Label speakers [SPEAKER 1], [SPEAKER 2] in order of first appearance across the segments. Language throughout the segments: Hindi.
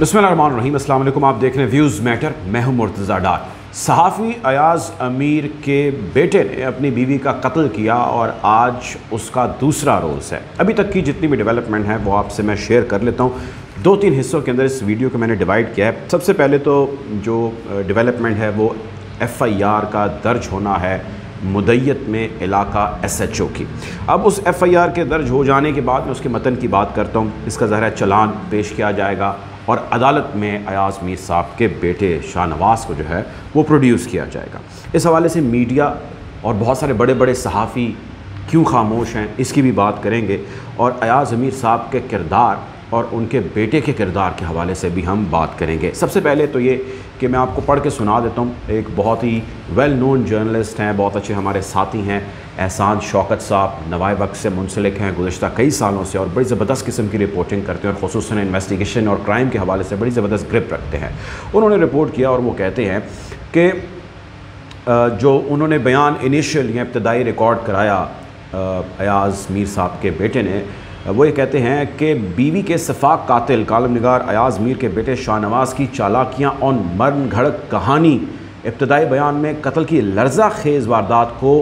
[SPEAKER 1] बिस्मिल्लाहिर्रहमानिर्रहीम। अस्सलाम वालेकुम। आप देख रहे हैं व्यूज़ मैटर। मैं हूं मुर्तज़ा डार। सहाफ़ी अयाज़ अमीर के बेटे ने अपनी बीवी का कत्ल किया और आज उसका दूसरा रोज़ है। अभी तक की जितनी भी डेवलपमेंट है वो आपसे मैं शेयर कर लेता हूँ। दो तीन हिस्सों के अंदर इस वीडियो को मैंने डिवाइड किया है। सबसे पहले तो जो डेवलपमेंट है वो FIR का दर्ज होना है मुद्दत में इलाका SHO की। अब उस FIR के दर्ज हो जाने के बाद मैं उसके मतन की बात करता हूँ। इसका ज़ाहिर चालान पेश किया जाएगा और अदालत में अयाज़ मीर साहब के बेटे शाहनवाज़ को जो है वो प्रोड्यूस किया जाएगा। इस हवाले से मीडिया और बहुत सारे बड़े बड़े सहाफ़ी क्यों खामोश हैं इसकी भी बात करेंगे और अयाज़ मीर साहब के किरदार और उनके बेटे के किरदार के हवाले से भी हम बात करेंगे। सबसे पहले तो ये कि मैं आपको पढ़ के सुना देता हूँ। एक बहुत ही वेल नोन जर्नलिस्ट हैं, बहुत अच्छे हमारे साथी हैं एहसान शौकत साहब, नवाए वक्त से मुंसलिक हैं गुज़श्ता कई सालों से और बड़ी ज़बरदस्त किस्म की रिपोर्टिंग करते हैं और ख़ुसूसन इन्वेस्टिगेशन और क्राइम के हवाले से बड़ी ज़बरदस्त ग्रिप रखते हैं। उन्होंने रिपोर्ट किया और वो कहते हैं कि जो उन्होंने बयान इनिशियल या इब्तदाई रिकॉर्ड कराया अयाज़ मीर साहब के बेटे ने, वो ये कहते हैं कि बीवी के सफाक कातिल कालम निगार अयाज़ मीर के बेटे शाहनवाज़ की चालाकियाँ और मर्न घड़क कहानी इब्तदाई बयान में कत्ल की लर्जा खेज़ वारदात को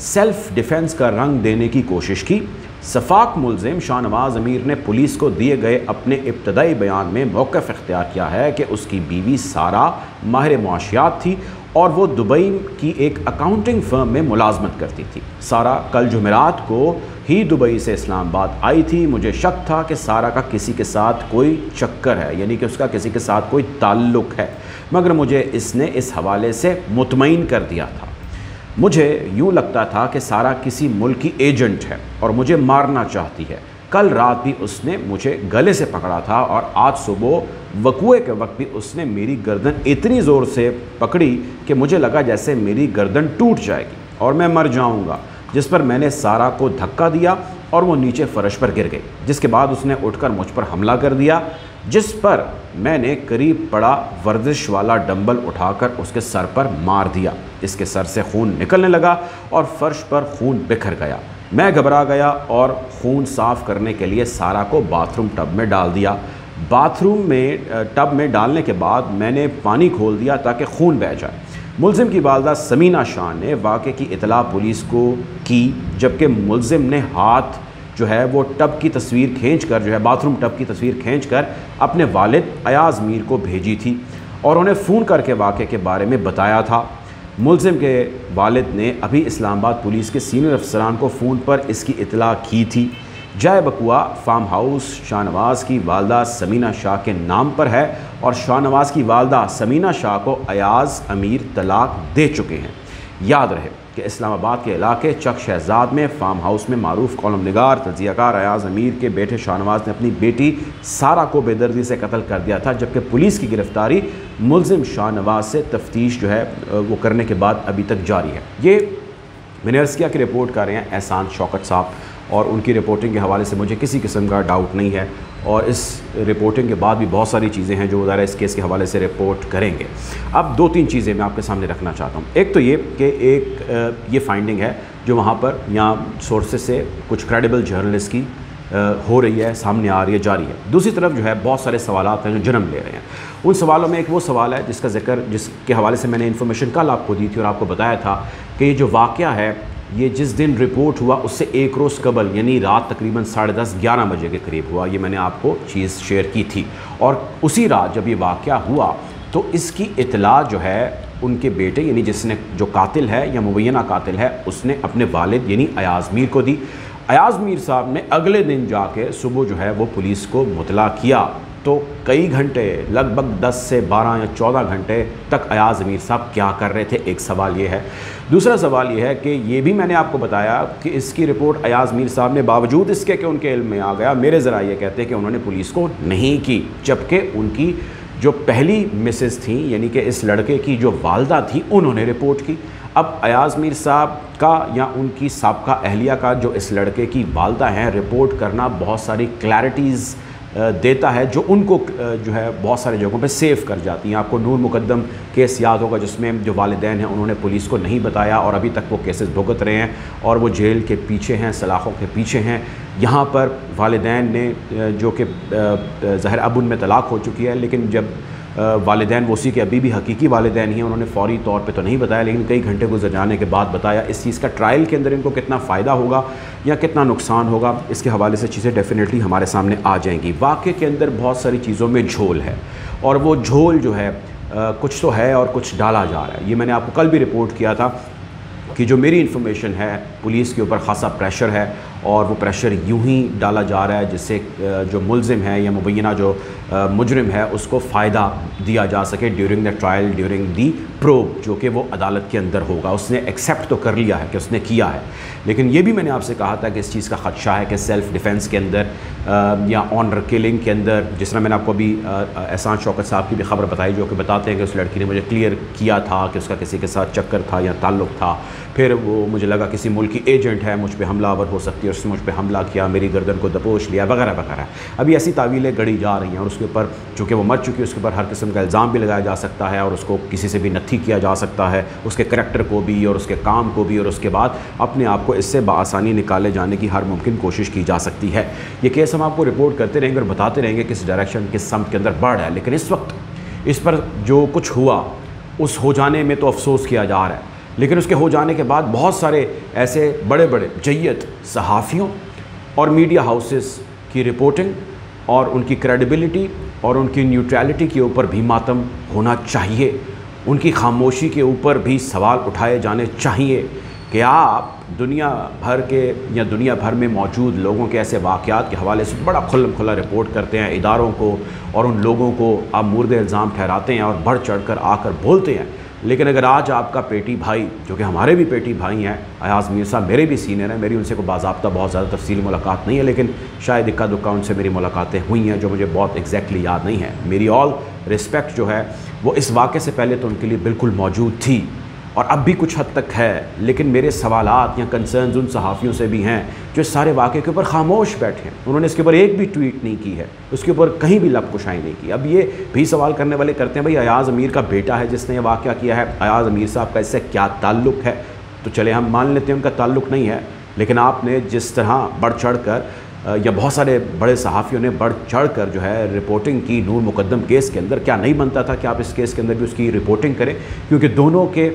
[SPEAKER 1] सेल्फ़ डिफेंस का रंग देने की कोशिश की। सफाक मुलजिम शाहनवाज़ अमीर ने पुलिस को दिए गए अपने इब्तदाई बयान में मौक़िफ़ इख्तियार किया है कि उसकी बीवी सारा माहिर मुआशियात थी और वो दुबई की एक अकाउंटिंग फ़र्म में मुलाजमत करती थी। सारा कल जुमेरात को ही दुबई से इस्लामाबाद आई थी। मुझे शक था कि सारा का किसी के साथ कोई चक्कर है, यानी कि उसका किसी के साथ कोई ताल्लुक़ है, मगर मुझे इसने इस हवाले से मुतमईन कर दिया था। मुझे यूँ लगता था कि सारा किसी मुल्क की एजेंट है और मुझे मारना चाहती है। कल रात भी उसने मुझे गले से पकड़ा था और आज सुबह वक़ुए के वक्त भी उसने मेरी गर्दन इतनी ज़ोर से पकड़ी कि मुझे लगा जैसे मेरी गर्दन टूट जाएगी और मैं मर जाऊंगा, जिस पर मैंने सारा को धक्का दिया और वो नीचे फ़र्श पर गिर गई, जिसके बाद उसने उठकर मुझ पर हमला कर दिया, जिस पर मैंने करीब पड़ा वर्जिश वाला डंबल उठाकर उसके सर पर मार दिया। इसके सर से खून निकलने लगा और फ़र्श पर खून बिखर गया। मैं घबरा गया और खून साफ़ करने के लिए सारा को बाथरूम टब में डाल दिया। बाथरूम में टब में डालने के बाद मैंने पानी खोल दिया ताकि खून बह जाए। मुलजिम की वालदा समीना शाह ने वाक़े की इतला पुलिस को की, जबकि मुलजिम ने हाथ जो है वो टब की तस्वीर खींचकर जो है बाथरूम टब की तस्वीर खींचकर अपने वालिद अयाज़ मीर को भेजी थी और उन्हें फ़ोन करके वाक़े के बारे में बताया था। मुलजिम के वालिद ने अभी इस्लामाबाद पुलिस के सीनियर अफसरान को फ़ोन पर इसकी इतला की थी। जाए बकुआ फार्म हाउस शाहनवाज़ की वालदा समीना शाह के नाम पर है और शाहनवाज़ की वालदा समीना शाह को अयाज़ अमीर तलाक दे चुके हैं। याद रहे कि इस्लामाबाद के इलाके चक शहजाद में फार्म हाउस में मारूफ कॉलम निगार तजियाकार अयाज़ अमीर के बेटे शाहनवाज़ ने अपनी बेटी सारा को बेदर्दी से कत्ल कर दिया था, जबकि पुलिस की गिरफ्तारी मुलजिम शाहनवाज़ से तफ्तीश जो है वो करने के बाद अभी तक जारी है। ये मैंने अर्ज़ किया कि रिपोर्ट कर रहे हैं एहसान शौकत साहब और उनकी रिपोर्टिंग के हवाले से मुझे किसी किस्म का डाउट नहीं है और इस रिपोर्टिंग के बाद भी बहुत सारी चीज़ें हैं जो ज़रा इस केस के हवाले से रिपोर्ट करेंगे। अब दो तीन चीज़ें मैं आपके सामने रखना चाहता हूँ। एक तो ये कि एक ये फाइंडिंग है जो वहाँ पर यहाँ सोर्सेज से कुछ क्रेडिबल जर्नलिस्ट की हो रही है, सामने आ रही है, जारी है। दूसरी तरफ जो है बहुत सारे सवालात हैं जो जन्म ले रहे हैं। उन सवालों में एक वो सवाल है जिसका जिक्र जिसके हवाले से मैंने इन्फॉर्मेशन कल आपको दी थी और आपको बताया था कि ये जो वाक़या है ये जिस दिन रिपोर्ट हुआ उससे एक रोज़ कबल यानी रात तकरीबन 10:30-11 बजे के करीब हुआ। ये मैंने आपको चीज़ शेयर की थी और उसी रात जब ये वाक़या हुआ तो इसकी इतला जो है उनके बेटे यानी जिसने जो कातिल है या मुबैना कातिल है उसने अपने वालिद यानी अयाज़ मीर को दी। अयाज़ मीर साहब ने अगले दिन जाके सुबह जो है वो पुलिस को मुतला किया। तो कई घंटे लगभग 10 से 12 या 14 घंटे तक अयाज़ अमीर साहब क्या कर रहे थे, एक सवाल ये है। दूसरा सवाल ये है कि ये भी मैंने आपको बताया कि इसकी रिपोर्ट अयाज़ मीर साहब ने बावजूद इसके कि उनके इल्म में आ गया, मेरे ज़रा ये कहते हैं कि उन्होंने पुलिस को नहीं की, जबकि उनकी जो पहली मिसेस थी यानी कि इस लड़के की जो वालदा थी उन्होंने रिपोर्ट की। अब अयाज़ मीर साहब का या उनकी साबका अहलिया का जो इस लड़के की वालदा हैं रिपोर्ट करना बहुत सारी क्लैरिटीज़ देता है जो उनको जो है बहुत सारी जगहों पे सेव कर जाती हैं। आपको नूर मुकद्दम केस याद होगा जिसमें जो वालिदैन हैं उन्होंने पुलिस को नहीं बताया और अभी तक वो केसेस भुगत रहे हैं और वो जेल के पीछे हैं, सलाखों के पीछे हैं। यहाँ पर वालिदैन ने जो कि ज़ाहिर अब उनमें तलाक़ हो चुकी है, लेकिन जब वालिदैन वो उसी के अभी भी हकीकी वालिदैन ही हैं, उन्होंने फ़ौरी तौर पे तो नहीं बताया, लेकिन कई घंटे गुजर जाने के बाद बताया। इस चीज़ का ट्रायल के अंदर इनको कितना फ़ायदा होगा या कितना नुकसान होगा, इसके हवाले से चीज़ें डेफिनेटली हमारे सामने आ जाएंगी। वाक़े के अंदर बहुत सारी चीज़ों में झोल है और वो झोल जो है कुछ तो है और कुछ डाला जा रहा है। ये मैंने आपको कल भी रिपोर्ट किया था कि जो मेरी इन्फॉर्मेशन है पुलिस के ऊपर ख़ासा प्रेशर है और वो प्रेशर यूं ही डाला जा रहा है जिससे जो मुलजिम है या मुबैना जो मुजरिम है उसको फ़ायदा दिया जा सके during the trial, during the probe, जो कि वो अदालत के अंदर होगा। उसने एक्सेप्ट तो कर लिया है कि उसने किया है, लेकिन ये भी मैंने आपसे कहा था कि इस चीज़ का ख़दशा है कि सेल्फ़ डिफेंस के अंदर या ऑनर किलिंग के अंदर, जिस तरह मैंने आपको अभी एहसान शौकत साहब की भी ख़बर बताई जो कि बताते हैं कि उस लड़की ने मुझे क्लियर किया था कि उसका किसी के साथ चक्कर था या ताल्लुक़ था, फिर वो मुझे लगा किसी मुल्क की एजेंट है, मुझ पर हमलावर हो सकती है, उसने मुझ पर हमला किया, मेरी गर्दन को दबोच लिया वगैरह वगैरह। अभी ऐसी तावीलें गढ़ी जा रही हैं और उसके ऊपर चूँकि वो मर चुकी है उसके ऊपर हर किस्म का इल्ज़ाम भी लगाया जा सकता है और उसको किसी से भी नत्थी किया जा सकता है, उसके करैक्टर को भी और उसके काम को भी, और उसके बाद अपने आप को इससे बआसानी निकाले जाने की हर मुमकिन कोशिश की जा सकती है। ये केस हम आपको रिपोर्ट करते रहेंगे और बताते रहेंगे किस डायरेक्शन, किस समत के अंदर बढ़ रहा है, लेकिन इस वक्त इस पर जो कुछ हुआ उस हो जाने में तो अफसोस किया जा रहा है, लेकिन उसके हो जाने के बाद बहुत सारे ऐसे बड़े बड़े जय्यद सहाफ़ियों और मीडिया हाउसेस की रिपोर्टिंग और उनकी क्रेडिबिलिटी और उनकी न्यूट्रलिटी के ऊपर भी मातम होना चाहिए। उनकी खामोशी के ऊपर भी सवाल उठाए जाने चाहिए कि आप दुनिया भर के या दुनिया भर में मौजूद लोगों के ऐसे वाक़यात के हवाले से बड़ा खुल्लम खुल्ला रिपोर्ट करते हैं, इदारों को और उन लोगों को आप मुर्द इल्ज़ाम ठहराते हैं और बढ़ चढ़ कर आकर बोलते हैं। लेकिन अगर आज आपका पेटी भाई, जो कि हमारे भी पेटी भाई हैं, अयाज़ मीर साहब मेरे भी सीनियर हैं, मेरी उनसे कोई बाज़ाब्ता बहुत ज़्यादा तफसीली मुलाकात नहीं है, लेकिन शायद इक्का दुक्का उनसे मेरी मुलाकातें हुई हैं जो मुझे बहुत एग्जैक्टली याद नहीं है। मेरी ऑल रिस्पेक्ट जो है वो इस वाक़े से पहले तो उनके लिए बिल्कुल मौजूद थी और अब भी कुछ हद तक है, लेकिन मेरे सवालात या कंसर्न्स उन सहाफ़ियों से भी हैं जो इस सारे वाक़े के ऊपर खामोश बैठे हैं। उन्होंने इसके ऊपर एक भी ट्वीट नहीं की है, उसके ऊपर कहीं भी लबकुशाई नहीं की। अब ये भी सवाल करने वाले करते हैं भाई अयाज़ अमीर का बेटा है जिसने ये वाक़या किया है, अयाज़ अमीर साहब का इससे क्या ताल्लुक़ है? तो चले हम मान लेते हैं उनका ताल्लुक़ नहीं है, लेकिन आपने जिस तरह बढ़ चढ़ कर या बहुत सारे बड़े सहाफ़ियों ने बढ़ चढ़ कर जो है रिपोर्टिंग की नूर मुकद्दम केस के अंदर, क्या नहीं बनता था कि आप इस केस के अंदर भी उसकी रिपोर्टिंग करें? क्योंकि दोनों के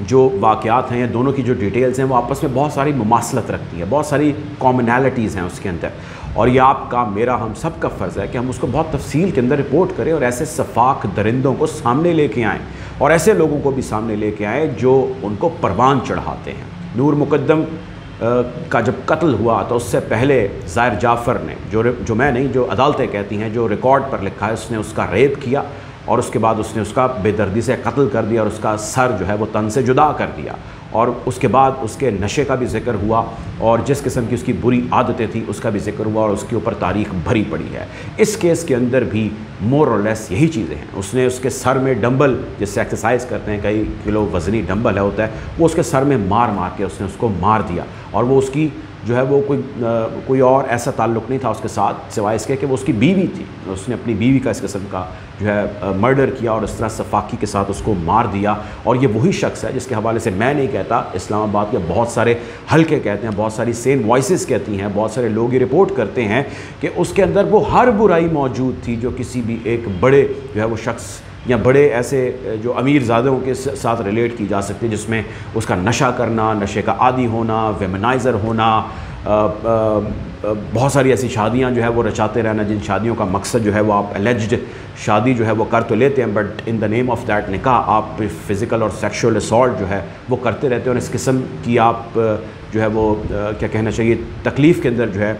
[SPEAKER 1] जो वाक़यात हैं या दोनों की जो डिटेल्स हैं वो आपस में बहुत सारी मुमासलत रखती हैं, बहुत सारी कॉमनैलिटीज़ हैं उसके अंदर, और ये आपका मेरा हम सब का फ़र्ज़ है कि हम उसको बहुत तफसील के अंदर रिपोर्ट करें और ऐसे सफाक दरिंदों को सामने लेके आएँ और ऐसे लोगों को भी सामने लेके आएँ जो उनको परवान चढ़ाते हैं। नूर मुकद्दम का जब कत्ल हुआ तो उससे पहले ज़ाहिर जाफ़र ने जो मैं नहीं, जो अदालतें कहती हैं, जो रिकॉर्ड पर लिखा है, उसने उसका रेप किया और उसके बाद उसने उसका बेदर्दी से कत्ल कर दिया और उसका सर जो है वो तन से जुदा कर दिया, और उसके बाद उसके नशे का भी जिक्र हुआ और जिस किस्म की उसकी बुरी आदतें थी उसका भी जिक्र हुआ और उसके ऊपर तारीख भरी पड़ी है। इस केस के अंदर भी मोर और लेस यही चीज़ें हैं। उसने उसके सर में डंबल, जिससे एक्सरसाइज करते हैं, कई किलो वज़नी डंबल है होता है, वो उसके सर में मार मार के उसने उसको मार दिया, और वो उसकी जो है वो कोई और ऐसा ताल्लुक़ नहीं था उसके साथ सिवाय इसके कि वो उसकी बीवी थी। उसने अपनी बीवी का इस किस्म का जो है मर्डर किया और इस तरह सफाकी के साथ उसको मार दिया। और ये वही शख्स है जिसके हवाले से मैं नहीं कहता, इस्लामाबाद के बहुत सारे हल्के कहते हैं, बहुत सारी सेन वॉइसेस कहती हैं, बहुत सारे लोग ये रिपोर्ट करते हैं कि उसके अंदर वो हर बुराई मौजूद थी जो किसी भी एक बड़े जो है वो शख्स या बड़े ऐसे जो अमीर ज़ादों के साथ रिलेट की जा सकती है, जिसमें उसका नशा करना, नशे का आदी होना, वेमनाइज़र होना, बहुत सारी ऐसी शादियां जो है वो रचाते रहना जिन शादियों का मकसद जो है वो आप एलिज्ड शादी जो है वो कर तो लेते हैं, but in the name of that निकाह आप फ़िज़िकल और सेक्शुअल असॉल्ट जो है वो करते रहते हैं। और इस किस्म की आप जो है वो क्या कहना चाहिए तकलीफ़ के अंदर जो है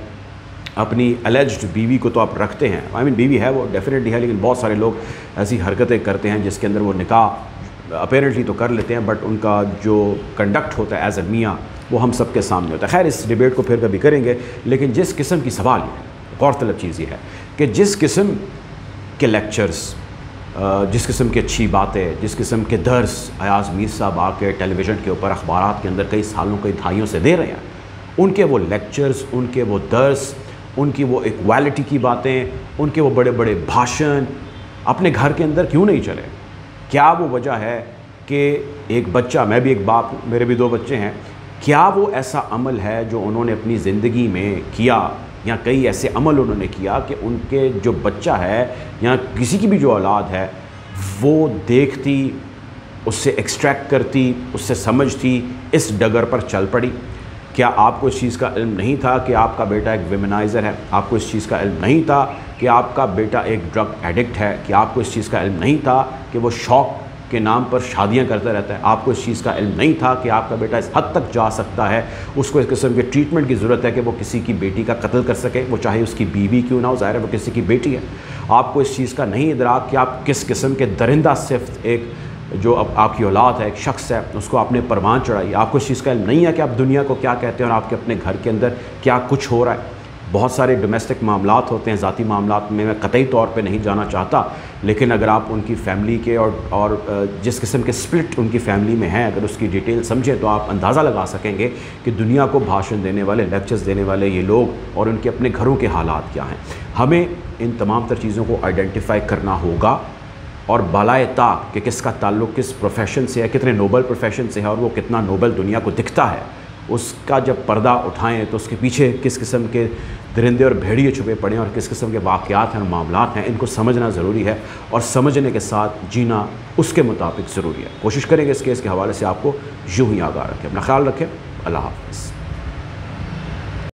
[SPEAKER 1] अपनी एलिज्ड बीवी को तो आप रखते हैं, आई मीन बीवी है वो डेफिनेटली है, लेकिन बहुत सारे लोग ऐसी हरकतें करते हैं जिसके अंदर वो निकाह अपेरेंटली तो कर लेते हैं, बट उनका जो कंडक्ट होता है एज ए मियाँ वो हम सब के सामने होता है। खैर इस डिबेट को फिर कभी करेंगे, लेकिन जिस किस्म की सवाल है, गौरतलब चीज़ ये है कि जिस किस्म के लेक्चर्स, जिस किस्म की अच्छी बातें, जिस किस्म के दर्स अयाज़ मीर साहब आके टेलीविज़न के ऊपर अखबारात के अंदर कई सालों कई दहाइयों से दे रहे हैं, उनके वो लेक्चर्स, उनके वो दर्स उनकी वो इक्वालिटी की बातें, उनके वो बड़े बड़े भाषण अपने घर के अंदर क्यों नहीं चले? क्या वो वजह है कि एक बच्चा, मैं भी एक बाप, मेरे भी 2 बच्चे हैं, क्या वो ऐसा अमल है जो उन्होंने अपनी ज़िंदगी में किया या कई ऐसे अमल उन्होंने किया कि उनके जो बच्चा है या किसी की भी जो औलाद है वो देखती, उससे एक्सट्रैक्ट करती, उससे समझती, इस डगर पर चल पड़ी? क्या आपको इस चीज़ का इल्म नहीं था कि आपका बेटा एक विमेनाइज़र है? आपको इस चीज़ का इल्म नहीं था कि आपका बेटा एक ड्रग एडिक्ट है? कि आपको इस चीज़ का इल्म नहीं था कि वो शौक़ के नाम पर शादियां करता रहता है? आपको इस चीज़ का इल्म नहीं था कि आपका बेटा इस हद तक जा सकता है, उसको इस किस्म के ट्रीटमेंट की ज़रूरत है कि वो किसी की बेटी का कत्ल कर सके, वो चाहे उसकी बीवी क्यों ना हो, ज़ाहिर है वो किसी की बेटी है। आपको इस चीज़ का नहीं इदराक कि आप किस किस्म के दरिंदा सिफ्त एक जो अब आपकी औलाद है, एक शख्स है, उसको आपने परवान चढ़ाई। आपको इस चीज़ का इल्म नहीं है कि आप दुनिया को क्या कहते हैं और आपके अपने घर के अंदर क्या कुछ हो रहा है। बहुत सारे डोमेस्टिक मामलात होते हैं, ज़ाती मामलात में मैं कतई तौर पे नहीं जाना चाहता, लेकिन अगर आप उनकी फ़ैमिली के और जिस किस्म के स्प्लिट उनकी फ़ैमिली में है, अगर उसकी डिटेल समझें तो आप अंदाज़ा लगा सकेंगे कि दुनिया को भाषण देने वाले, लेक्चर्स देने वाले ये लोग और उनके अपने घरों के हालात क्या हैं। हमें इन तमाम तर चीज़ों को आइडेंटिफाई करना होगा और बालाए ताक कि किसका ताल्लुक़ किस प्रोफेशन से है, कितने नोबल प्रोफेशन से है और वो कितना नोबल दुनिया को दिखता है, उसका जब पर्दा उठाएं तो उसके पीछे किस किस्म के दरिंदे और भेड़िए छुपे पड़े हैं और किस किस्म के वाक़यात हैं और मामलात हैं, इनको समझना ज़रूरी है और समझने के साथ जीना उसके मुताबिक ज़रूरी है। कोशिश करेंगे इस केस के हवाले से आपको यूँ ही आगाह रखें। अपना ख्याल रखें। अल्लाह हाफ़िज़।